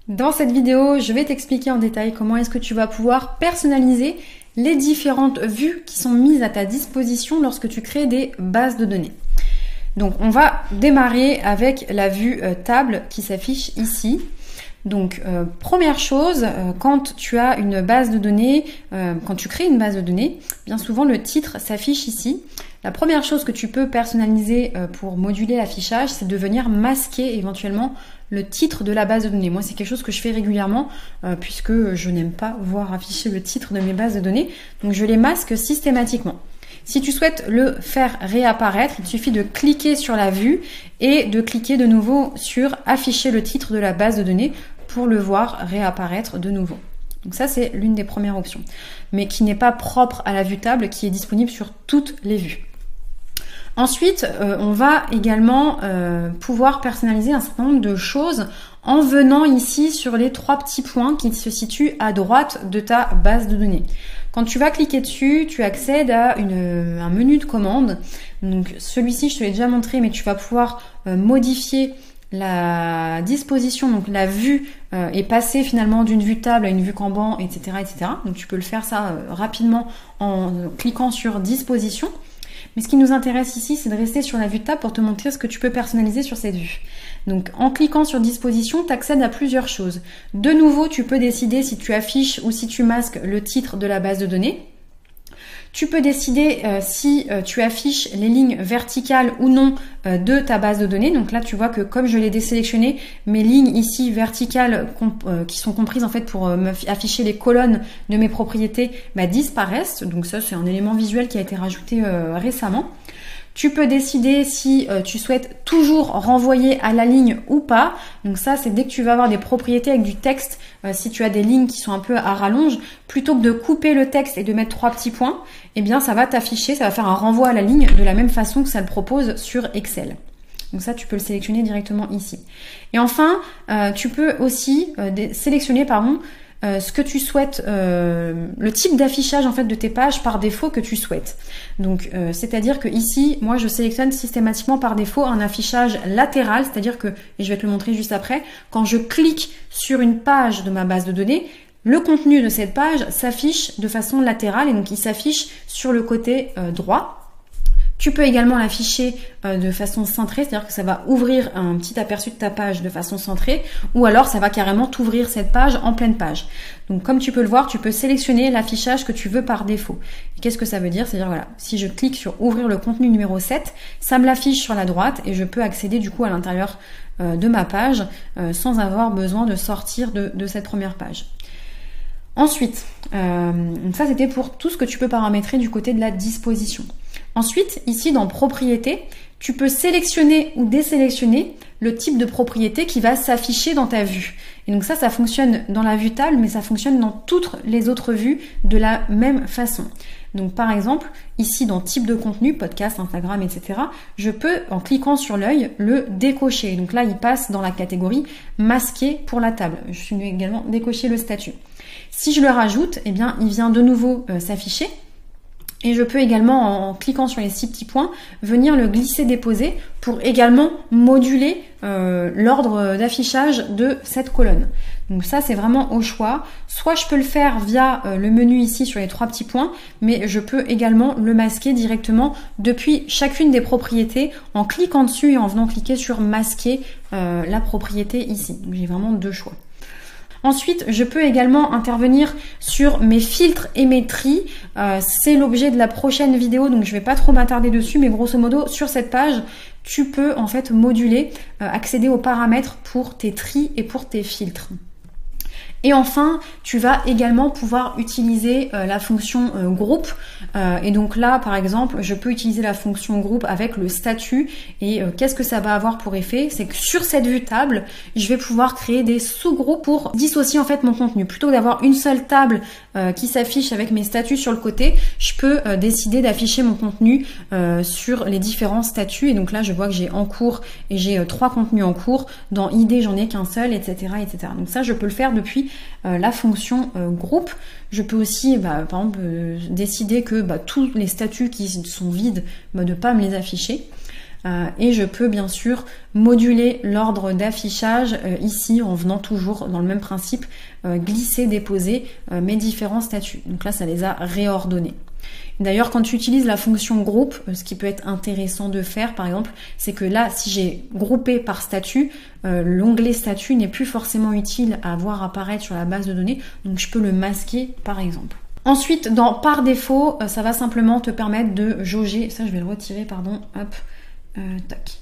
Dans cette vidéo, je vais t'expliquer en détail comment est-ce que tu vas pouvoir personnaliser les différentes vues qui sont mises à ta disposition lorsque tu crées des bases de données. Donc on va démarrer avec la vue table qui s'affiche ici. Donc première chose, quand tu as une base de données, quand tu crées une base de données, bien souvent le titre s'affiche ici. La première chose que tu peux personnaliser pour moduler l'affichage, c'est de venir masquer éventuellement le titre de la base de données. Moi, c'est quelque chose que je fais régulièrement puisque je n'aime pas voir afficher le titre de mes bases de données. Donc, je les masque systématiquement. Si tu souhaites le faire réapparaître, il suffit de cliquer sur la vue et de cliquer de nouveau sur afficher le titre de la base de données pour le voir réapparaître de nouveau. Donc ça, c'est l'une des premières options, mais qui n'est pas propre à la vue table, qui est disponible sur toutes les vues. Ensuite, on va également pouvoir personnaliser un certain nombre de choses en venant ici sur les trois petits points qui se situent à droite de ta base de données. Quand tu vas cliquer dessus, tu accèdes à un menu de commande. Donc celui-ci, je te l'ai déjà montré, mais tu vas pouvoir modifier la disposition, donc la vue est passée finalement d'une vue table à une vue Kanban, etc., etc. Donc tu peux le faire ça rapidement en cliquant sur disposition. Mais ce qui nous intéresse ici, c'est de rester sur la vue table pour te montrer ce que tu peux personnaliser sur cette vue. Donc en cliquant sur disposition, tu accèdes à plusieurs choses. De nouveau, tu peux décider si tu affiches ou si tu masques le titre de la base de données. Tu peux décider si tu affiches les lignes verticales ou non de ta base de données. Donc là, tu vois que comme je l'ai désélectionné, mes lignes ici verticales qui sont comprises en fait pour afficher les colonnes de mes propriétés disparaissent. Donc ça, c'est un élément visuel qui a été rajouté récemment. Tu peux décider si tu souhaites toujours renvoyer à la ligne ou pas. Donc ça, c'est dès que tu vas avoir des propriétés avec du texte, si tu as des lignes qui sont un peu à rallonge, plutôt que de couper le texte et de mettre trois petits points, eh bien ça va t'afficher, ça va faire un renvoi à la ligne de la même façon que ça le propose sur Excel. Donc ça, tu peux le sélectionner directement ici. Et enfin, tu peux aussi sélectionner ce que tu souhaites, le type d'affichage en fait de tes pages par défaut que tu souhaites. Donc c'est-à-dire que ici, moi je sélectionne systématiquement par défaut un affichage latéral, c'est-à-dire que, et je vais te le montrer juste après, quand je clique sur une page de ma base de données, le contenu de cette page s'affiche de façon latérale et donc il s'affiche sur le côté droit. Tu peux également l'afficher de façon centrée, c'est-à-dire que ça va ouvrir un petit aperçu de ta page de façon centrée, ou alors ça va carrément t'ouvrir cette page en pleine page. Donc comme tu peux le voir, tu peux sélectionner l'affichage que tu veux par défaut. Qu'est-ce que ça veut dire? C'est-à-dire voilà, si je clique sur ouvrir le contenu numéro 7, ça me l'affiche sur la droite et je peux accéder du coup à l'intérieur de ma page sans avoir besoin de sortir de cette première page. Ensuite, ça c'était pour tout ce que tu peux paramétrer du côté de la disposition. Ensuite, ici dans propriété, tu peux sélectionner ou désélectionner le type de propriété qui va s'afficher dans ta vue. Et donc ça fonctionne dans la vue table, mais ça fonctionne dans toutes les autres vues de la même façon. Donc par exemple, ici dans type de contenu, podcast, Instagram, etc., je peux, en cliquant sur l'œil, le décocher. Donc là, il passe dans la catégorie masqué pour la table. Je suis également décocher le statut. Si je le rajoute, eh bien, il vient de nouveau s'afficher. Et je peux également, en cliquant sur les 6 petits points, venir le glisser-déposer pour également moduler l'ordre d'affichage de cette colonne. Donc ça, c'est vraiment au choix. Soit je peux le faire via le menu ici sur les 3 petits points, mais je peux également le masquer directement depuis chacune des propriétés en cliquant dessus et en venant cliquer sur masquer la propriété ici. Donc j'ai vraiment 2 choix. Ensuite, je peux également intervenir sur mes filtres et mes tris. C'est l'objet de la prochaine vidéo, donc je ne vais pas trop m'attarder dessus, mais grosso modo, sur cette page, tu peux en fait moduler, accéder aux paramètres pour tes tris et pour tes filtres. Et enfin, tu vas également pouvoir utiliser la fonction groupe. Et donc là, par exemple, je peux utiliser la fonction groupe avec le statut. Et qu'est-ce que ça va avoir pour effet? C'est que sur cette vue table, je vais pouvoir créer des sous-groupes pour dissocier en fait mon contenu. Plutôt que d'avoir une seule table qui s'affiche avec mes statuts sur le côté, je peux décider d'afficher mon contenu sur les différents statuts. Et donc là, je vois que j'ai en cours et j'ai 3 contenus en cours. Dans idée, j'en ai qu'un seul, etc., etc. Donc ça, je peux le faire depuis la fonction groupe. Je peux aussi, par exemple, décider que tous les statuts qui sont vides, de ne pas me les afficher. et je peux bien sûr moduler l'ordre d'affichage ici en venant toujours dans le même principe, glisser, déposer mes différents statuts. Donc là, ça les a réordonnés. D'ailleurs, quand tu utilises la fonction groupe, ce qui peut être intéressant de faire, par exemple, c'est que là, si j'ai groupé par statut, l'onglet statut n'est plus forcément utile à voir apparaître sur la base de données, donc je peux le masquer, par exemple. Ensuite, dans par défaut, ça va simplement te permettre de jauger, ça je vais le retirer, pardon, hop, tac.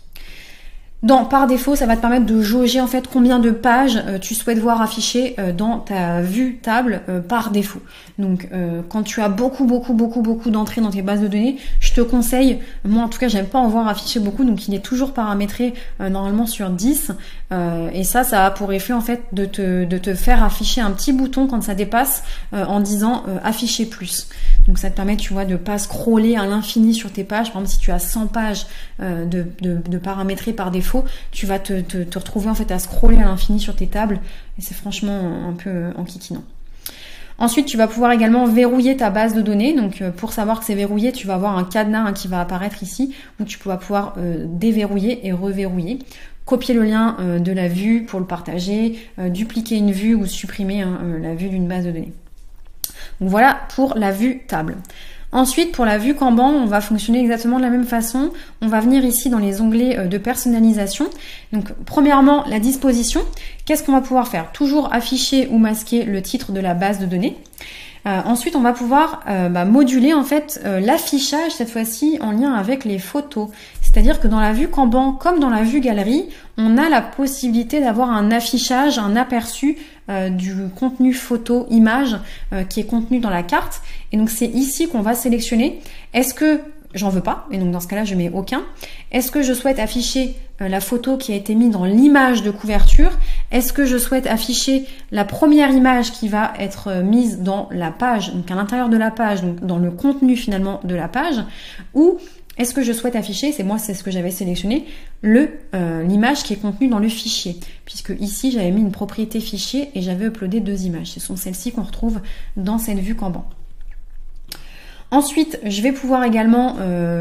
Dans par défaut, ça va te permettre de jauger en fait combien de pages tu souhaites voir affichées dans ta vue table par défaut. Donc quand tu as beaucoup d'entrées dans tes bases de données, je te conseille, moi en tout cas j'aime pas en voir afficher beaucoup, donc il est toujours paramétré normalement sur 10 et ça a pour effet en fait de te faire afficher un petit bouton quand ça dépasse en disant afficher plus. Donc ça te permet, tu vois, de pas scroller à l'infini sur tes pages. Par exemple, si tu as 100 pages de paramétrer par défaut, tu vas te retrouver en fait à scroller à l'infini sur tes tables et c'est franchement un peu enquiquinant. Ensuite, tu vas pouvoir également verrouiller ta base de données. Donc, pour savoir que c'est verrouillé, tu vas avoir un cadenas qui va apparaître ici où tu vas pouvoir déverrouiller et reverrouiller. Copier le lien de la vue pour le partager, dupliquer une vue ou supprimer la vue d'une base de données. Donc voilà pour la vue table. Ensuite, pour la vue Kanban, on va fonctionner exactement de la même façon. On va venir ici dans les onglets de personnalisation. Donc, premièrement, la disposition. Qu'est-ce qu'on va pouvoir faire? Toujours afficher ou masquer le titre de la base de données. Ensuite, on va pouvoir moduler en fait l'affichage cette fois-ci en lien avec les photos. C'est-à-dire que dans la vue Kanban, comme dans la vue galerie, on a la possibilité d'avoir un affichage, un aperçu du contenu photo, image qui est contenu dans la carte. Et donc c'est ici qu'on va sélectionner. Est-ce que j'en veux pas? Et donc dans ce cas-là, je mets aucun. Est-ce que je souhaite afficher la photo qui a été mise dans l'image de couverture? Est-ce que je souhaite afficher la première image qui va être mise dans la page, donc à l'intérieur de la page, donc dans le contenu finalement de la page? Ou est-ce que je souhaite afficher, c'est ce que j'avais sélectionné, l'image qui est contenue dans le fichier? Puisque ici, j'avais mis une propriété fichier et j'avais uploadé 2 images. Ce sont celles-ci qu'on retrouve dans cette vue Kanban. Ensuite, je vais pouvoir également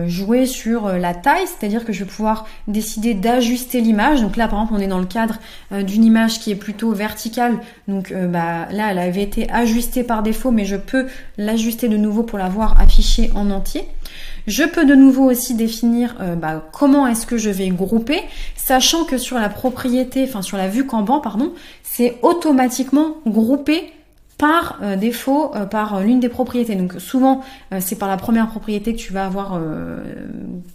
jouer sur la taille, c'est-à-dire que je vais pouvoir décider d'ajuster l'image. Donc là, par exemple, on est dans le cadre d'une image qui est plutôt verticale. Donc là, elle avait été ajustée par défaut, mais je peux l'ajuster de nouveau pour la voir affichée en entier. Je peux de nouveau aussi définir comment est-ce que je vais grouper, sachant que sur la propriété, enfin sur la vue Kanban, pardon, c'est automatiquement groupé par défaut par l'une des propriétés. Donc souvent c'est par la première propriété que tu vas avoir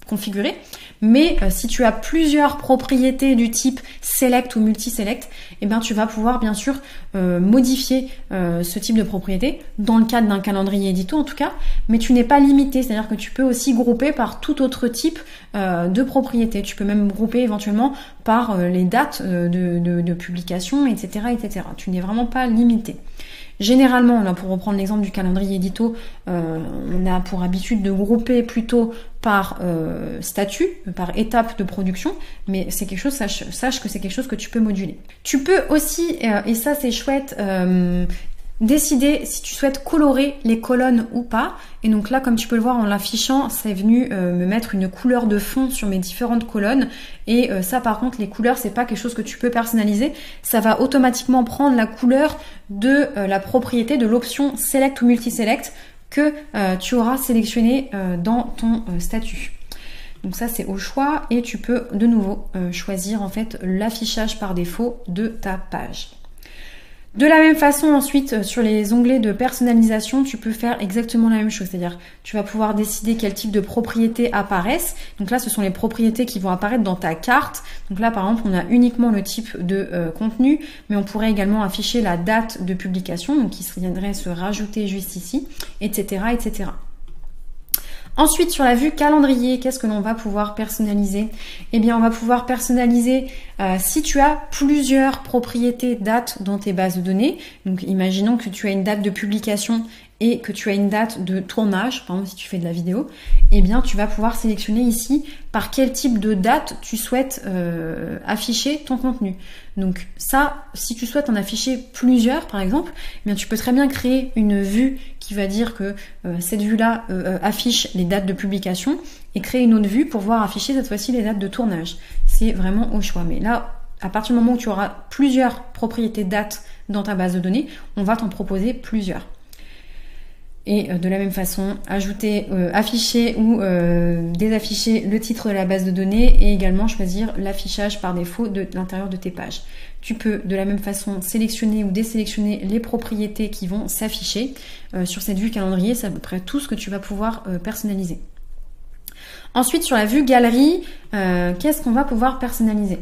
configuré, mais si tu as plusieurs propriétés du type select ou multi-select, eh bien tu vas pouvoir bien sûr modifier ce type de propriété dans le cadre d'un calendrier édito en tout cas, mais tu n'es pas limité, c'est-à-dire que tu peux aussi grouper par tout autre type de propriété. Tu peux même grouper éventuellement par les dates de publication, etc., etc. Tu n'es vraiment pas limité. Généralement, là, pour reprendre l'exemple du calendrier édito, on a pour habitude de grouper plutôt par statut, par étape de production, mais c'est quelque chose, sache que c'est quelque chose que tu peux moduler. Tu peux aussi, et ça c'est chouette, décider si tu souhaites colorer les colonnes ou pas. Et donc là, comme tu peux le voir en l'affichant, c'est venu me mettre une couleur de fond sur mes différentes colonnes. Et ça, par contre, les couleurs, c'est pas quelque chose que tu peux personnaliser. Ça va automatiquement prendre la couleur de la propriété de l'option Select ou Multi-Select que tu auras sélectionné dans ton statut. Donc ça, c'est au choix et tu peux de nouveau choisir en fait l'affichage par défaut de ta page. De la même façon, ensuite, sur les onglets de personnalisation, tu peux faire exactement la même chose. C'est-à-dire, tu vas pouvoir décider quel type de propriétés apparaissent. Donc là, ce sont les propriétés qui vont apparaître dans ta carte. Donc là, par exemple, on a uniquement le type de contenu, mais on pourrait également afficher la date de publication, donc qui viendrait se rajouter juste ici, etc., etc. Ensuite, sur la vue calendrier, qu'est-ce que l'on va pouvoir personnaliser? Eh bien, on va pouvoir personnaliser si tu as plusieurs propriétés dates dans tes bases de données. Donc, imaginons que tu as une date de publication et que tu as une date de tournage, par exemple si tu fais de la vidéo, eh bien tu vas pouvoir sélectionner ici par quel type de date tu souhaites afficher ton contenu. Donc ça, si tu souhaites en afficher plusieurs par exemple, eh bien tu peux très bien créer une vue qui va dire que cette vue-là affiche les dates de publication et créer une autre vue pour pouvoir afficher cette fois-ci les dates de tournage. C'est vraiment au choix. Mais là, à partir du moment où tu auras plusieurs propriétés dates dans ta base de données, on va t'en proposer plusieurs. Et de la même façon, ajouter, afficher ou désafficher le titre de la base de données et également choisir l'affichage par défaut de l'intérieur de tes pages. Tu peux de la même façon sélectionner ou désélectionner les propriétés qui vont s'afficher sur cette vue calendrier. C'est à peu près tout ce que tu vas pouvoir personnaliser. Ensuite, sur la vue galerie, qu'est-ce qu'on va pouvoir personnaliser ?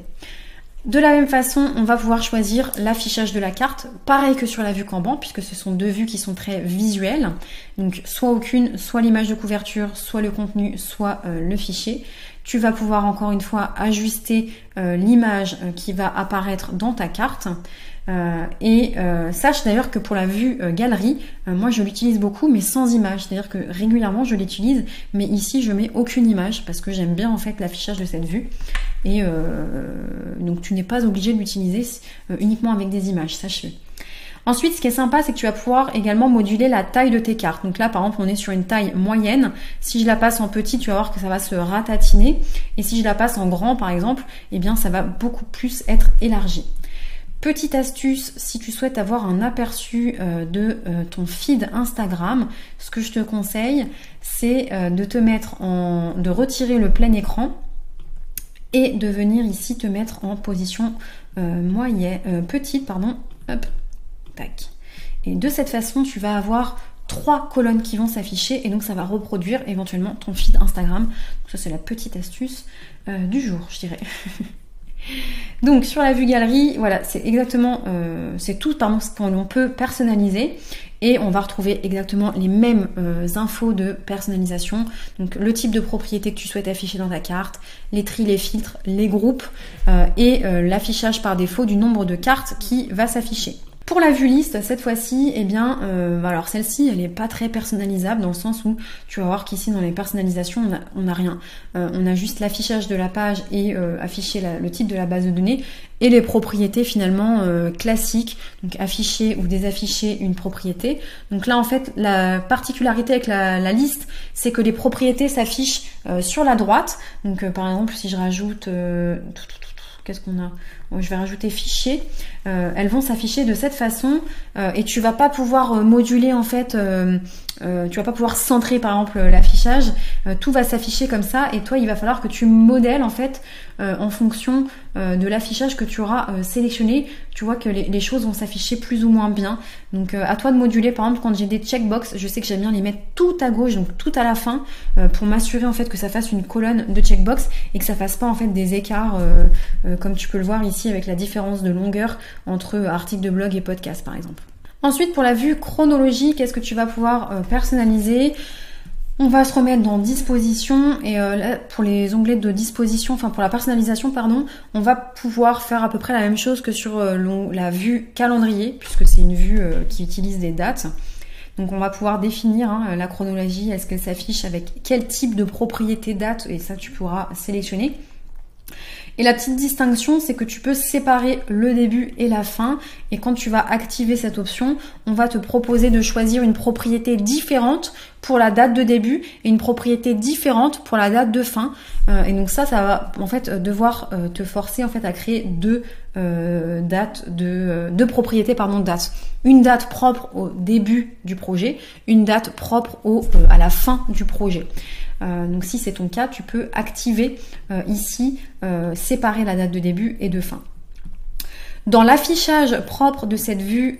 De la même façon, on va pouvoir choisir l'affichage de la carte, pareil que sur la vue Kanban, puisque ce sont deux vues qui sont très visuelles. Donc soit aucune, soit l'image de couverture, soit le contenu, soit le fichier. Tu vas pouvoir encore une fois ajuster l'image qui va apparaître dans ta carte. Sache d'ailleurs que pour la vue galerie, moi je l'utilise beaucoup mais sans image, c'est-à-dire que régulièrement je l'utilise mais ici je mets aucune image parce que j'aime bien en fait l'affichage de cette vue et donc tu n'es pas obligé de l'utiliser uniquement avec des images, sache-le. Ensuite, ce qui est sympa, c'est que tu vas pouvoir également moduler la taille de tes cartes. Donc là, par exemple, on est sur une taille moyenne. Si je la passe en petit, tu vas voir que ça va se ratatiner. Et si je la passe en grand, par exemple, eh bien, ça va beaucoup plus être élargi. Petite astuce, si tu souhaites avoir un aperçu de ton feed Instagram, ce que je te conseille, c'est de retirer le plein écran et de venir ici te mettre en position petite. Hop. Tac. Et de cette façon, tu vas avoir 3 colonnes qui vont s'afficher et donc ça va reproduire éventuellement ton feed Instagram. Donc ça, c'est la petite astuce du jour, je dirais. Donc sur la vue galerie, voilà, c'est exactement, c'est tout ce qu'on peut personnaliser et on va retrouver exactement les mêmes infos de personnalisation. Donc le type de propriété que tu souhaites afficher dans ta carte, les tris, les filtres, les groupes et l'affichage par défaut du nombre de cartes qui va s'afficher. Pour la vue liste, cette fois-ci, eh bien, alors celle-ci, elle n'est pas très personnalisable dans le sens où tu vas voir qu'ici dans les personnalisations, on n'a rien. On a juste l'affichage de la page et afficher le titre de la base de données et les propriétés finalement classiques, donc afficher ou désafficher une propriété. Donc là, en fait, la particularité avec la liste, c'est que les propriétés s'affichent sur la droite. Donc par exemple, si je rajoute... qu'est-ce qu'on a ? Je vais rajouter fichier. Elles vont s'afficher de cette façon et tu vas pas pouvoir moduler en fait. Tu vas pas pouvoir centrer par exemple l'affichage. Tout va s'afficher comme ça et toi il va falloir que tu modèles en fait en fonction de l'affichage que tu auras sélectionné. Tu vois que les choses vont s'afficher plus ou moins bien. Donc à toi de moduler. Par exemple quand j'ai des checkbox, je sais que j'aime bien les mettre tout à gauche, donc tout à la fin, pour m'assurer en fait que ça fasse une colonne de checkbox et que ça fasse pas en fait des écarts comme tu peux le voir ici avec la différence de longueur entre article de blog et podcast par exemple. Ensuite pour la vue chronologie, qu'est-ce que tu vas pouvoir personnaliser ? On va se remettre dans disposition et là pour les onglets de disposition, enfin pour la personnalisation pardon, on va pouvoir faire à peu près la même chose que sur la vue calendrier puisque c'est une vue qui utilise des dates. Donc on va pouvoir définir la chronologie, est-ce qu'elle s'affiche avec quel type de propriété date et ça tu pourras sélectionner. Et la petite distinction, c'est que tu peux séparer le début et la fin. Et quand tu vas activer cette option, on va te proposer de choisir une propriété différente pour la date de début et une propriété différente pour la date de fin. Et donc ça va en fait devoir te forcer en fait à créer deux propriétés dates. Une date propre au début du projet, une date propre à la fin du projet. Donc si c'est ton cas, tu peux activer ici, séparer la date de début et de fin. Dans l'affichage propre de cette vue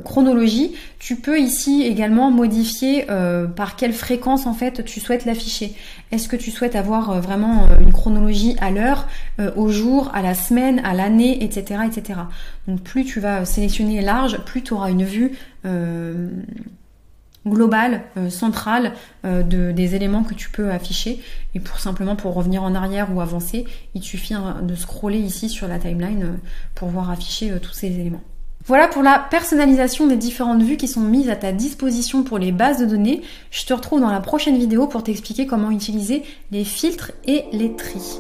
chronologie, tu peux ici également modifier par quelle fréquence en fait tu souhaites l'afficher. Est-ce que tu souhaites avoir vraiment une chronologie à l'heure, au jour, à la semaine, à l'année, etc., etc. Donc plus tu vas sélectionner large, plus tu auras une vue globale, centrale des éléments que tu peux afficher. Et pour revenir en arrière ou avancer, il suffit de scroller ici sur la timeline pour voir afficher tous ces éléments. Voilà pour la personnalisation des différentes vues qui sont mises à ta disposition pour les bases de données. Je te retrouve dans la prochaine vidéo pour t'expliquer comment utiliser les filtres et les tris.